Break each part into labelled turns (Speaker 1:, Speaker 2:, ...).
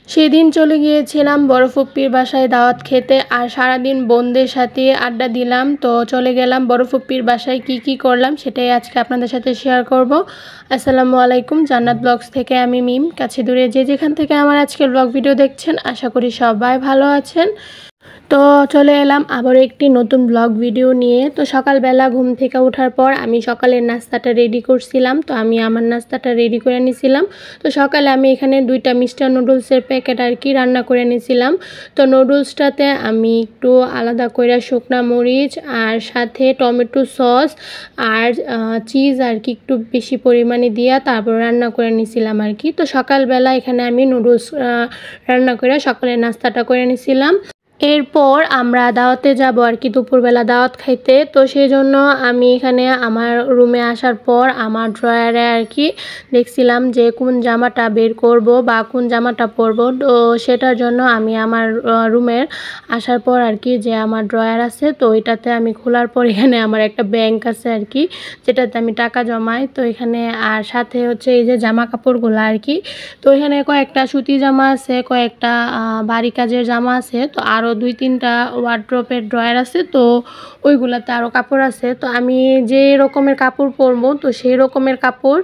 Speaker 1: সেদিন চলে গিয়েছিলাম বড় ফুপ্পির বাসায় দাওয়াত খেতে আর সারাদিন বোনদের সাথে আড্ডা দিলাম। তো চলে গেলাম বড় ফুপ্পির বাসায় কি করলাম সেটাই আজকে আপনাদের সাথে শেয়ার করব। আসসালামু আলাইকুম, জান্নাত ব্লগস থেকে আমি মিম। কাছে দূরে যে যেখান থেকে আমার আজকের ব্লগ ভিডিও দেখছেন, আশা করি সবাই ভালো আছেন। তো চলে এলাম আবার একটি নতুন ব্লগ ভিডিও নিয়ে। তো সকালবেলা ঘুম থেকে ওঠার পর আমি সকালের নাস্তাটা রেডি করছিলাম। তো আমি আমার নাস্তাটা রেডি করে নিয়েছিলাম। তো সকালে আমি এখানে 2টা মিস্টার নুডলসের প্যাকেট আর কি রান্না করে নিয়েছিলাম। তো নুডলসটাতে আমি একটু আলাদা করে শুকনা মরিচ আর সাথে টমেটো সস আর চিজ আর কি একটু বেশি পরিমাণে দিয়া তারপর রান্না করে নিয়েছিলাম আর কি। তো সকালবেলা এখানে আমি নুডলস রান্না করে সকালের নাস্তাটা করে নিয়েছিলাম। এরপর আমরা দাওয়াতে যাব আর কি, দুপুরবেলা দাওয়াত খাইতে। তো সেই জন্য আমি এখানে আমার রুমে আসার পর আমার ড্রয়ারে আর কি দেখছিলাম যে কোন জামাটা বের করব বা কোন জামাটা পরব। তো সেটার জন্য আমি আমার রুমের আসার পর আর কি যে আমার ড্রয়ার আছে, তো ওইটাতে আমি খোলার পর এখানে আমার একটা ব্যাংক আছে আর কি, যেটাতে আমি টাকা জমাই। তো এখানে আর সাথে হচ্ছে এই যে জামা কাপড়গুলো আর কি। তো এখানে কয়েকটা সুতি জামা আছে, কয়েকটা বাড়ি কাজের জামা আছে, তো আরও 2-3টা ওয়ার্ড্রপের ড্রয়ার আছে। তো ওইগুলাতে আরও কাপড় আছে। তো আমি যে রকমের কাপড় পরবো তো সেই রকমের কাপড়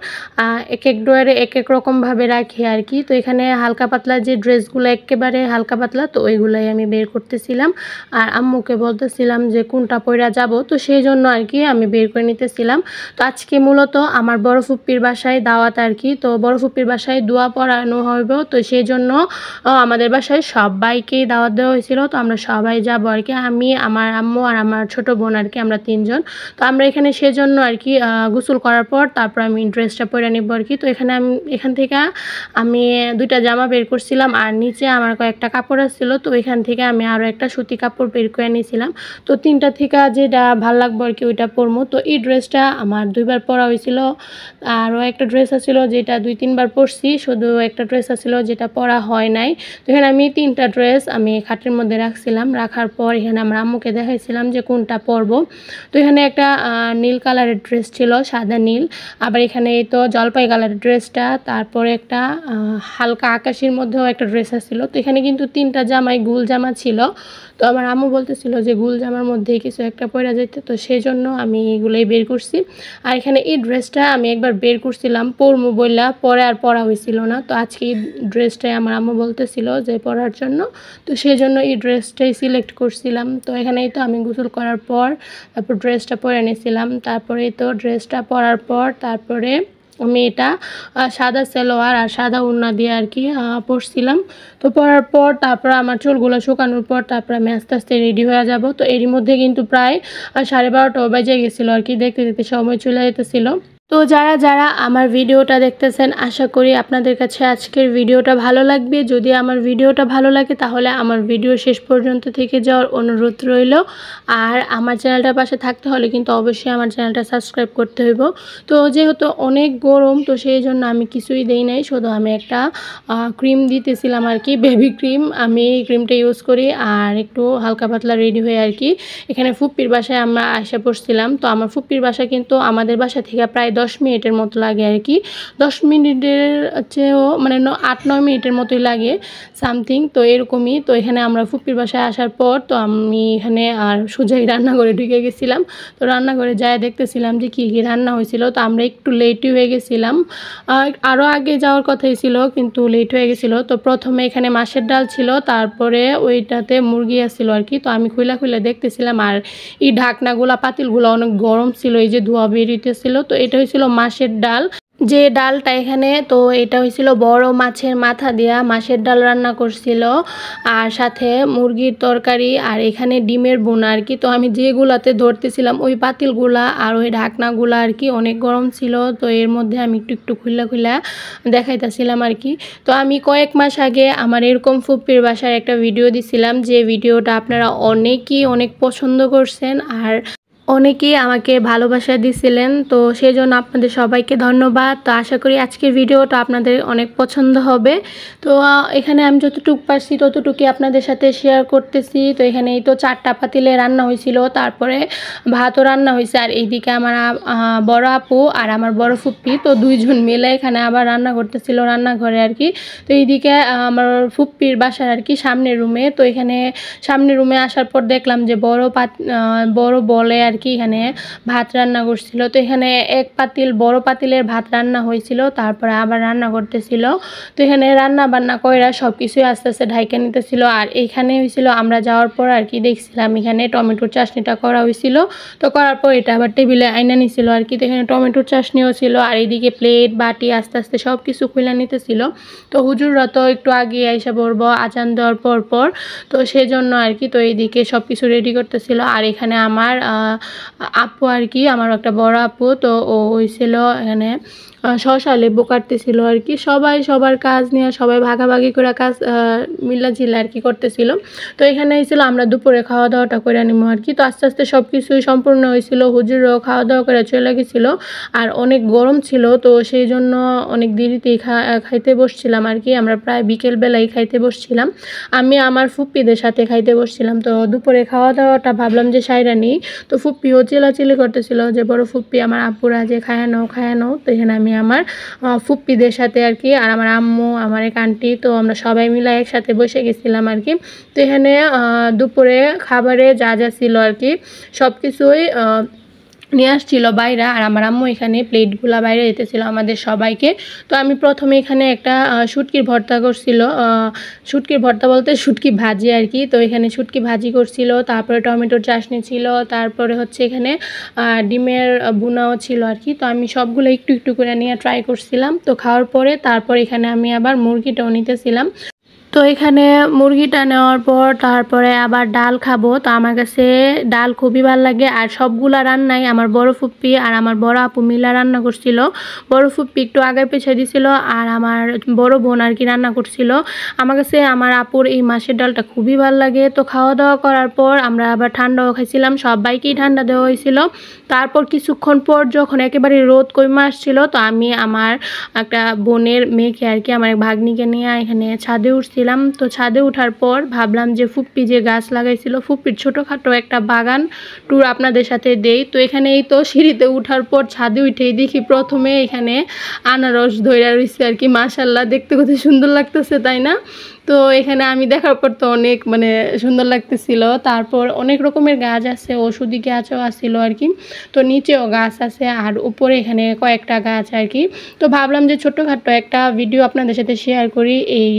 Speaker 1: এক এক ড্রয়ারে এক এক রকমভাবে রাখি আর কি। তো এখানে হালকা পাতলা যে ড্রেসগুলো একেবারে হালকা পাতলা, তো ওইগুলাই আমি বের করতেছিলাম আর আম্মুকে বলতেছিলাম যে কোনটা পরা যাব। তো সেই জন্য আর কি আমি বের করে নিতেছিলাম। তো আজকে মূলত আমার বড় ফুপ্পির বাসায় দাওয়াত আর কি। তো বড় ফুপ্পির বাসায় দোয়া পড়ানো হইব, তো সেই জন্য আমাদের বাসায় সবাইকেই দাওয়াত দেওয়া হয়েছিল। তো আমরা সবাই যাবো আর কি, আমি, আমার আম্মু আর আমার ছোট বোন আর কি, আমরা 3জন। তো আমরা এখানে সেজন্য আর কি গোসল করার পর তারপর আমি ড্রেসটা পরে নেব আর কি। তো এখান থেকে আমি 2টা জামা বের করছিলাম আর নিচে আমার কয়েকটা কাপড় আসছিল। তো এখান থেকে আমি আরও একটা সুতি কাপড় বের করে নিয়েছিলাম। তো 3টা থেকে যেটা ভালো লাগবে আর কি ওইটা পরবো। তো এই ড্রেসটা আমার 2বার পরা হয়েছিল। আরও একটা ড্রেস আছিল যেটা 2-3বার পরছি, শুধু একটা ড্রেস আছিল যেটা পরা হয় নাই। তো এখানে আমি 3টা ড্রেস আমি খাটের মধ্যে রাখছিলাম। রাখার পর এখানে আমরা আম্মুকে দেখাইছিলাম যে কোনটা পরবো। তো এখানে একটা নীল কালারের ড্রেস ছিল, সাদা নীল। আবার এখানে তো জলপাই কালারের ড্রেসটা, তারপরে একটা হালকা আকাশের মধ্যেও একটা ড্রেস আসছিল। তো এখানে কিন্তু 3টা জামাই গুল জামা ছিল। তো আমার আম্মু বলতেছিল যে গুল জামার মধ্যেই কিছু একটা পরা যেতে, তো সেই জন্য আমি এগুলোই বের করছি। আর এখানে এই ড্রেসটা আমি একবার বের করছিলাম পরমু বললা, পরে আর পরা হয়েছিল না। তো আজকে এই ড্রেসটাই আমার আম্মু বলতেছিল যে পরার জন্য, তো সেই জন্য এই ড্রেসটাই সিলেক্ট করছিলাম। তো এখানেই তো আমি গোসল করার পর তারপর ড্রেসটা পরে নিয়েছিলাম। তারপরে তো ড্রেসটা পরার পর তারপরে আমি এটা সাদা সালোয়ার আর সাদা ওড়না দিয়ে আর কি পরছিলাম। তো পরার পর তারপর আমার চুলগুলো শুকানোর পর তারপর আমি আস্তে আস্তে রেডি হয়ে যাব। তো এরই মধ্যে কিন্তু প্রায় 12:30 বাজে গেছিলো আর কি, দেখতে দেখতে সময় চলে যেতেছিল। তো যারা আমার ভিডিওটা দেখতেছেন, আশা করি আপনাদের কাছে আজকের ভিডিওটা ভালো লাগবে। যদি আমার ভিডিওটা ভালো লাগে তাহলে আমার ভিডিও শেষ পর্যন্ত থেকে যাওয়ার অনুরোধ রইল। আর আমার চ্যানেলটার পাশে থাকতে হলে কিন্তু অবশ্যই আমার চ্যানেলটা সাবস্ক্রাইব করতে হইব। তো যেহেতু অনেক গরম, তো সেই জন্য আমি কিছুই দেই নাই, শুধু আমি একটা ক্রিম দিতেছিলাম আর কি, বেবি ক্রিম। আমি এই ক্রিমটা ইউজ করি আর একটু হালকা পাতলা রেডি হয়ে আর কি এখানে ফুপ্পির বাসায় আমরা আসা পড়ছিলাম। তো আমার ফুপ্পির বাসা কিন্তু আমাদের বাসা থেকে প্রায় 10 মিনিটের মতো লাগে আর কি, 10 মিনিটের চেয়েও মানে 8-9 মিনিটের মতোই লাগে সামথিং, তো এরকমই। তো এখানে আমরা ফুপ্পির বাসায় আসার পর তো আমি এখানে আর সোজাই রান্নাঘরে ঢুকে গেছিলাম। তো রান্নাঘরে যায় দেখতেছিলাম যে কী রান্না হয়েছিল। তো আমরা একটু লেটই হয়ে গেছিলাম, আরও আগে যাওয়ার কথাই ছিল কিন্তু লেট হয়ে গেছিলো। তো প্রথমে এখানে মাছের ডাল ছিল, তারপরে ওইটাতে মুরগি আসছিল আর কি। তো আমি খুলে দেখতেছিলাম আর এই ঢাকনাগুলা পাতিলগুলো অনেক গরম ছিল, এই যে ধোয়া বেরিয়েছিল। তো এটা হয়েছিল মাছের ডাল, যে ডালটা এখানে, তো এটা হয়েছিল বড় মাছের মাথা দিয়া মাছের ডাল রান্না করছিল আর সাথে মুরগির তরকারি আর এখানে ডিমের বোনা আর কি। তো আমি যেগুলাতে ধরতেছিলাম ওই পাতিলগুলা আর ওই ঢাকনাগুলা আর কি অনেক গরম ছিল। তো এর মধ্যে আমি একটু খুলা দেখাইতেছিলাম আর কি। তো আমি কয়েক মাস আগে আমার এরকম ফুপ্পির বাসার একটা ভিডিও দিছিলাম, যে ভিডিওটা আপনারা অনেক পছন্দ করছেন। আর অনেকেই আমাকে ভালোবাসা দিছিলেন, তো সেজন্য আপনাদের সবাইকে ধন্যবাদ। তো আশা করি আজকের ভিডিওটা আপনাদের অনেক পছন্দ হবে। তো এখানে আমি যতটুকু পারছি ততটুকুই আপনাদের সাথে শেয়ার করতেছি। তো এখানে এই তো 4টা পাতিলে রান্না হয়েছিল, তারপরে ভাতও রান্না হয়েছে। আর এইদিকে আমার বড় আপু আর আমার বড় ফুপ্পি, তো দুইজন মিলে এখানে আবার রান্না করতেছিল রান্নাঘরে আর কি। তো এইদিকে আমার ফুপ্পির বাসার আর কি সামনের রুমে। তো এখানে সামনের রুমে আসার পর দেখলাম যে বড় বলে আর কি এখানে ভাত রান্না করছিল। তো এখানে এক পাতিল বড় পাতিলের ভাত রান্না হয়েছিল, তারপরে আবার রান্না করতেছিল। তো এখানে রান্না বান্না কইরা সব কিছুই আস্তে আস্তে ঢাইকা নিতেছিল। আর এইখানে হয়েছিল আমরা যাওয়ার পর আর কি দেখছিলাম এখানে টমেটোর চাটনিটা করা হয়েছিল। তো করার পর এটা আবার টেবিলে আইনা নিছিল আর কি। তো এখানে টমেটোর চাটনিও ছিল, আর এইদিকে প্লেট বাটি আস্তে আস্তে সব কিছু খুলে নিতেছিল। তো হুজুররা তো একটু আগে আইসা পড়বো আজান দেওয়ার পর, তো সেই জন্য আর কি। তো এইদিকে সব কিছু রেডি করতেছিল। আর এখানে আমার আপু আর কি, আমার একটা বড় আপু, তো ও হয়েছিল এখানে শসা লেবু কাটতেছিল আর কি। সবাই সবার কাজ নিয়ে সবাই ভাগাভাগি করে কাজ মিলাঝিলা আর কি করতেছিল। তো এখানে হয়েছিল আমরা দুপুরে খাওয়া দাওয়াটা করে নিবো আর কি। তো আস্তে আস্তে সব কিছুই সম্পূর্ণ হয়েছিল, হুজুরও খাওয়া দাওয়া করে চলে গেছিলো। আর অনেক গরম ছিল, তো সেই জন্য অনেক দেরিতেই খাইতে বসছিলাম আর কি। আমরা প্রায় বিকেলবেলায় খাইতে বসছিলাম, আমি আমার ফুপ্পিদের সাথে খাইতে বসছিলাম। তো দুপুরে খাওয়া দাওয়াটা ভাবলাম যে সাইরা নিই। তো ফুপ্পিও চিলাচিলি করতেছিল যে বড় ফুপ্পি আমার আপুরা যে খায়া নাও। তো এখানে আমি আমার ফুপ্পিদের সাথে আর কি, আর আমার আম্মু আমার এক আন্টি, তো আমরা সবাই মিলে একসাথে বসে গেছিলাম আর কি। তো এখানে দুপুরে খাবারে যা যা ছিল আর কি সব কিছুই নিয়ে আসছিল বাইরে। আর আমার আম্মু এখানে প্লেটগুলো বাইরে দিতেছিল আমাদের সবাইকে। তো আমি প্রথমে এখানে একটা শুটকির ভর্তা করছিল, শুটকির ভর্তা বলতে শুটকি ভাজি আর কি। তো এখানে শুটকি ভাজি করছিল, তারপরে টমেটোর চাটনি ছিল, তারপরে হচ্ছে এখানে ডিমের বুনাও ছিল আর কি। তো আমি সবগুলো একটু একটু করে নিয়ে ট্রাই করছিলাম। তো খাওয়ার পরে তারপর এখানে আমি আবার মুরগিটাও নিতেছিলাম। তো এখানে মুরগিটা নেওয়ার পর তারপরে আবার ডাল খাবো। তো আমার কাছে ডাল খুবই ভালো লাগে। আর সবগুলা রান্নাই আমার বড় ফুপ্পি আর আমার বড় আপু মিলা রান্না করছিল। বড় ফুপ্পি একটু আগে পিছিয়ে দিছিল, আর আমার বড় বোন আর কি রান্না করছিল। আমার কাছে আমার আপুর এই মাছের ডালটা খুবই ভালো লাগে। তো খাওয়া দাওয়া করার পর আমরা আবার ঠান্ডাও খাইছিলাম, সবাইকেই ঠান্ডা দেওয়া হয়েছিল। তারপর কিছুক্ষণ পর যখন একেবারে রোদ কমে আসছিল, তো আমি আমার একটা বোনের মেয়েকে আর কি, আমার এক ভাগ্নিকে নিয়ে এখানে ছাদে উঠছিলাম। তো ছাদে ওঠার পর ভাবলাম যে ফুপ্পি যে গাছ লাগাইছিল, ফুপ্পির ছোটোখাটো একটা বাগান ট্যুর আপনাদের সাথে দেই। তো এখানে এই তো সিঁড়িতে উঠার পর ছাদে উঠেই দেখি প্রথমে এখানে আনারস ধইরা রয়েছে আর কি। মাশাল্লাহ, দেখতে কত সুন্দর লাগতেছে তাই না? তো এখানে আমি দেখার পর তো অনেক সুন্দর লাগতেছিল। তারপর অনেক রকমের গাছ আছে, ওষুধি গাছও আসছিল আর কি। তো নিচেও গাছ আছে, আর উপরে এখানে কয়েকটা গাছ আর কি। তো ভাবলাম যে ছোটোখাটো একটা ভিডিও আপনাদের সাথে শেয়ার করি এই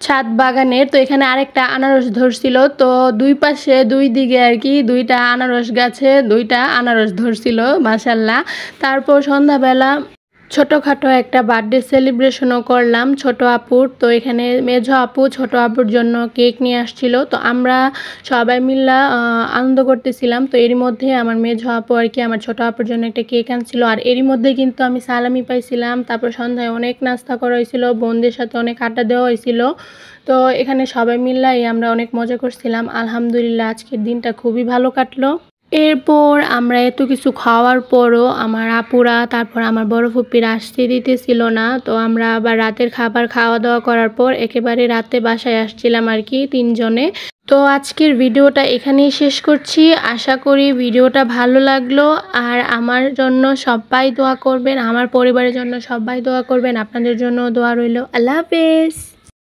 Speaker 1: ছাদ বাগানের। তো এখানে আরেকটা আনারস ধরছিল, তো দুই পাশে দুই দিকে আর কি দুইটা আনারস গাছে দুইটা আনারস ধরছিল মাশাল্লাহ। তারপর সন্ধ্যাবেলা ছোটোখাটো একটা বার্থডে সেলিব্রেশনও করলাম ছোট আপুর। তো এখানে মেজো আপু ছোট আপুর জন্য কেক নিয়ে আসছিল, তো আমরা সবাই মিলে আনন্দ করতেছিলাম। তো এরই মধ্যে আমার মেজো আপু আর কি আমার ছোট আপুর জন্য একটা কেক আনছিল, আর এরই মধ্যে কিন্তু আমি সালামি পাইছিলাম। তারপর সন্ধ্যায় অনেক নাস্তা করা হয়েছিল, বোনদের সাথে অনেক আড্ডা দেওয়া হয়েছিল। তো এখানে সবাই মিলাই আমরা অনেক মজা করছিলাম। আলহামদুলিল্লাহ আজকের দিনটা খুবই ভালো কাটলো। এরপর আমরা এত কিছু খাওয়ার পরও আমার আপুরা তারপর আমার বড় ফুপ্পিরা আসতে দিতেছিল না। তো আমরা আবার রাতের খাবার খাওয়া দাওয়া করার পর একেবারে রাতে বাসায় আসছিলাম আর কি 3 জনে। তো আজকের ভিডিওটা এখানেই শেষ করছি। আশা করি ভিডিওটা ভালো লাগলো। আর আমার জন্য সবাই দোয়া করবেন, আমার পরিবারের জন্য সবাই দোয়া করবেন, আপনাদের জন্য দোয়া রইল। আল্লাহ হাফেজ।